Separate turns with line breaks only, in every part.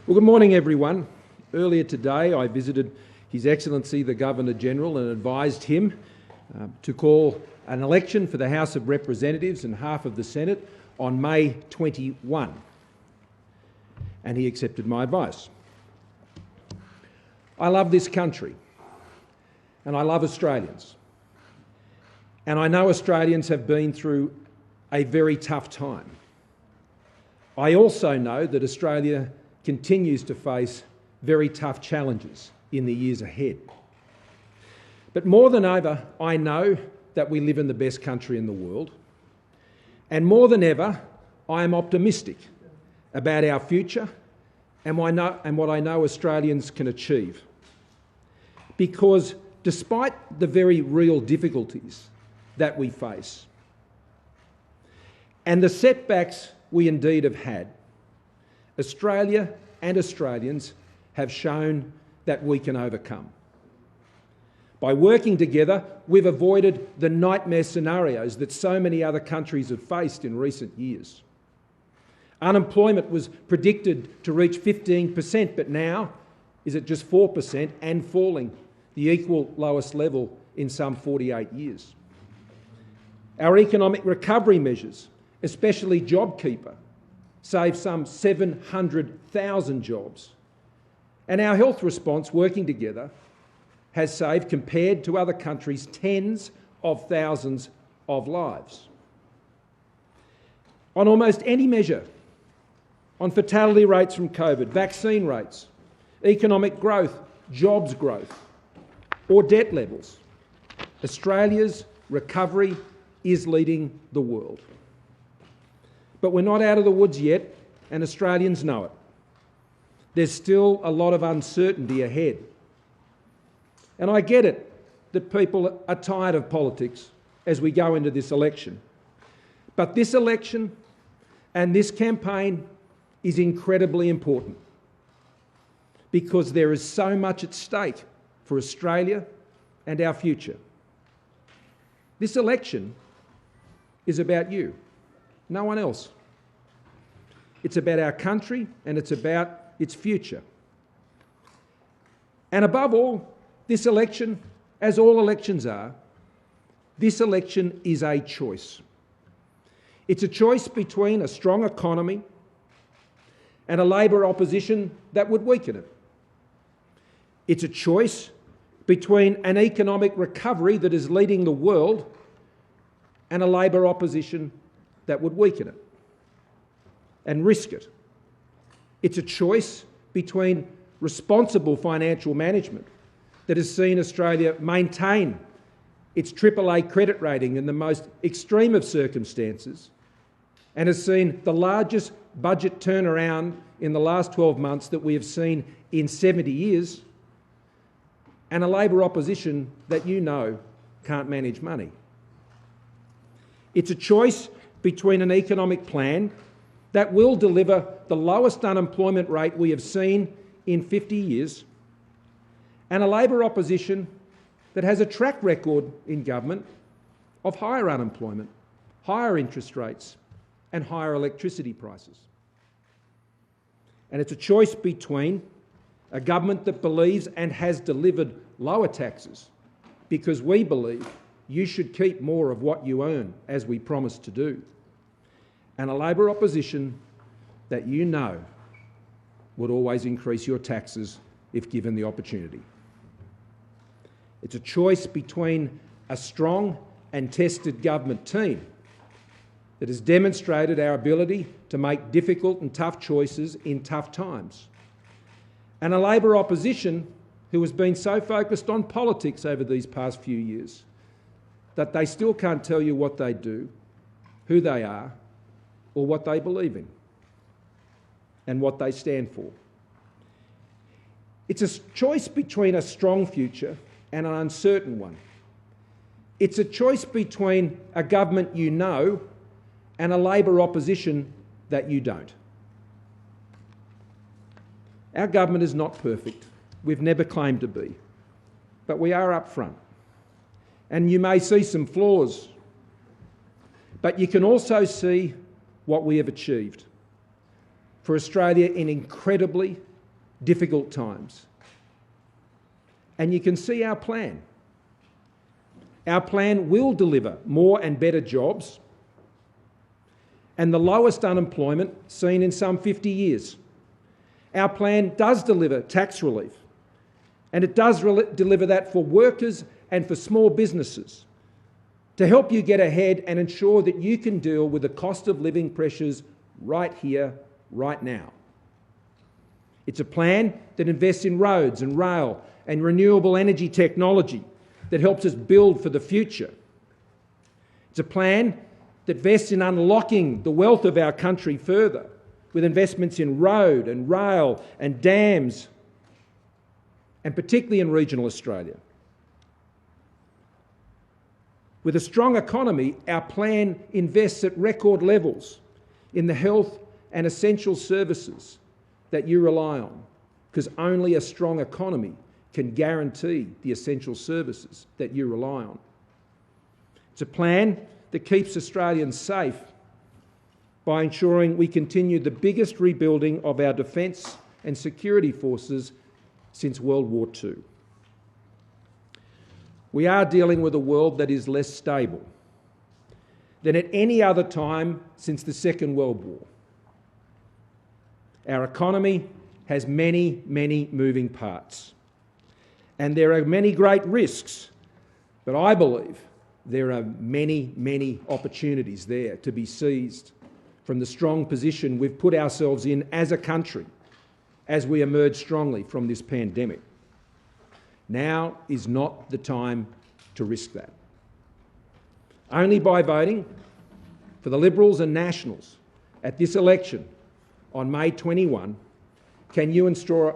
Well, good morning, everyone. Earlier today, I visited His Excellency the Governor-General and advised him to call an election for the House of Representatives and half of the Senate on May 21. And he accepted my advice. I love this country, and I love Australians. And I know Australians have been through a very tough time. I also know that Australia continues to face very tough challenges in the years ahead. But more than ever, I know that we live in the best country in the world. And more than ever, I am optimistic about our future and what I know Australians can achieve. Because despite the very real difficulties that we face and the setbacks we indeed have had, Australia and Australians have shown that we can overcome. By working together, we've avoided the nightmare scenarios that so many other countries have faced in recent years. Unemployment was predicted to reach 15%, but now is at just 4% and falling, the equal lowest level in some 48 years. Our economic recovery measures, especially JobKeeper, saved some 700,000 jobs. And our health response, working together, has saved, compared to other countries, tens of thousands of lives. On almost any measure, on fatality rates from COVID, vaccine rates, economic growth, jobs growth, or debt levels, Australia's recovery is leading the world. But we're not out of the woods yet, and Australians know it. There's still a lot of uncertainty ahead. And I get it that people are tired of politics as we go into this election. But this election and this campaign is incredibly important because there is so much at stake for Australia and our future. This election is about you, no one else. It's about our country and it's about its future. And above all, this election, as all elections are, this election is a choice. It's a choice between a strong economy and a Labor opposition that would weaken it. It's a choice between an economic recovery that is leading the world and a Labor opposition that would weaken it and risk it. It's a choice between responsible financial management that has seen Australia maintain its AAA credit rating in the most extreme of circumstances and has seen the largest budget turnaround in the last 12 months that we have seen in 70 years, and a Labor opposition that you know can't manage money. It's a choice between an economic plan that will deliver the lowest unemployment rate we have seen in 50 years and a Labor opposition that has a track record in government of higher unemployment, higher interest rates and higher electricity prices. And it's a choice between a government that believes and has delivered lower taxes because we believe you should keep more of what you earn, as we promised to do, and a Labor opposition that you know would always increase your taxes if given the opportunity. It's a choice between a strong and tested government team that has demonstrated our ability to make difficult and tough choices in tough times, and a Labor opposition who has been so focused on politics over these past few years that they still can't tell you what they do, who they are, or what they believe in and what they stand for. It's a choice between a strong future and an uncertain one. It's a choice between a government you know and a Labor opposition that you don't. Our government is not perfect. We've never claimed to be. But we are up front. And you may see some flaws, but you can also see what we have achieved. For Australia, an incredibly difficult times. And you can see our plan. Our plan will deliver more and better jobs and the lowest unemployment seen in some 50 years. Our plan does deliver tax relief, and it does deliver that for workers and for small businesses to help you get ahead and ensure that you can deal with the cost of living pressures right here, right now. It's a plan that invests in roads and rail and renewable energy technology that helps us build for the future. It's a plan that invests in unlocking the wealth of our country further with investments in road and rail and dams, and particularly in regional Australia. With a strong economy, our plan invests at record levels in the health and essential services that you rely on, because only a strong economy can guarantee the essential services that you rely on. It's a plan that keeps Australians safe by ensuring we continue the biggest rebuilding of our defence and security forces since World War II. We are dealing with a world that is less stable than at any other time since the Second World War. Our economy has many, many moving parts, and there are many great risks, but I believe there are many, many opportunities there to be seized from the strong position we've put ourselves in as a country as we emerge strongly from this pandemic. Now is not the time to risk that. Only by voting for the Liberals and Nationals at this election on May 21 can you ensure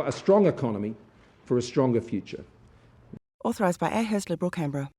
a strong economy for a stronger future.
Authorised by Ahurst Liberal Canberra.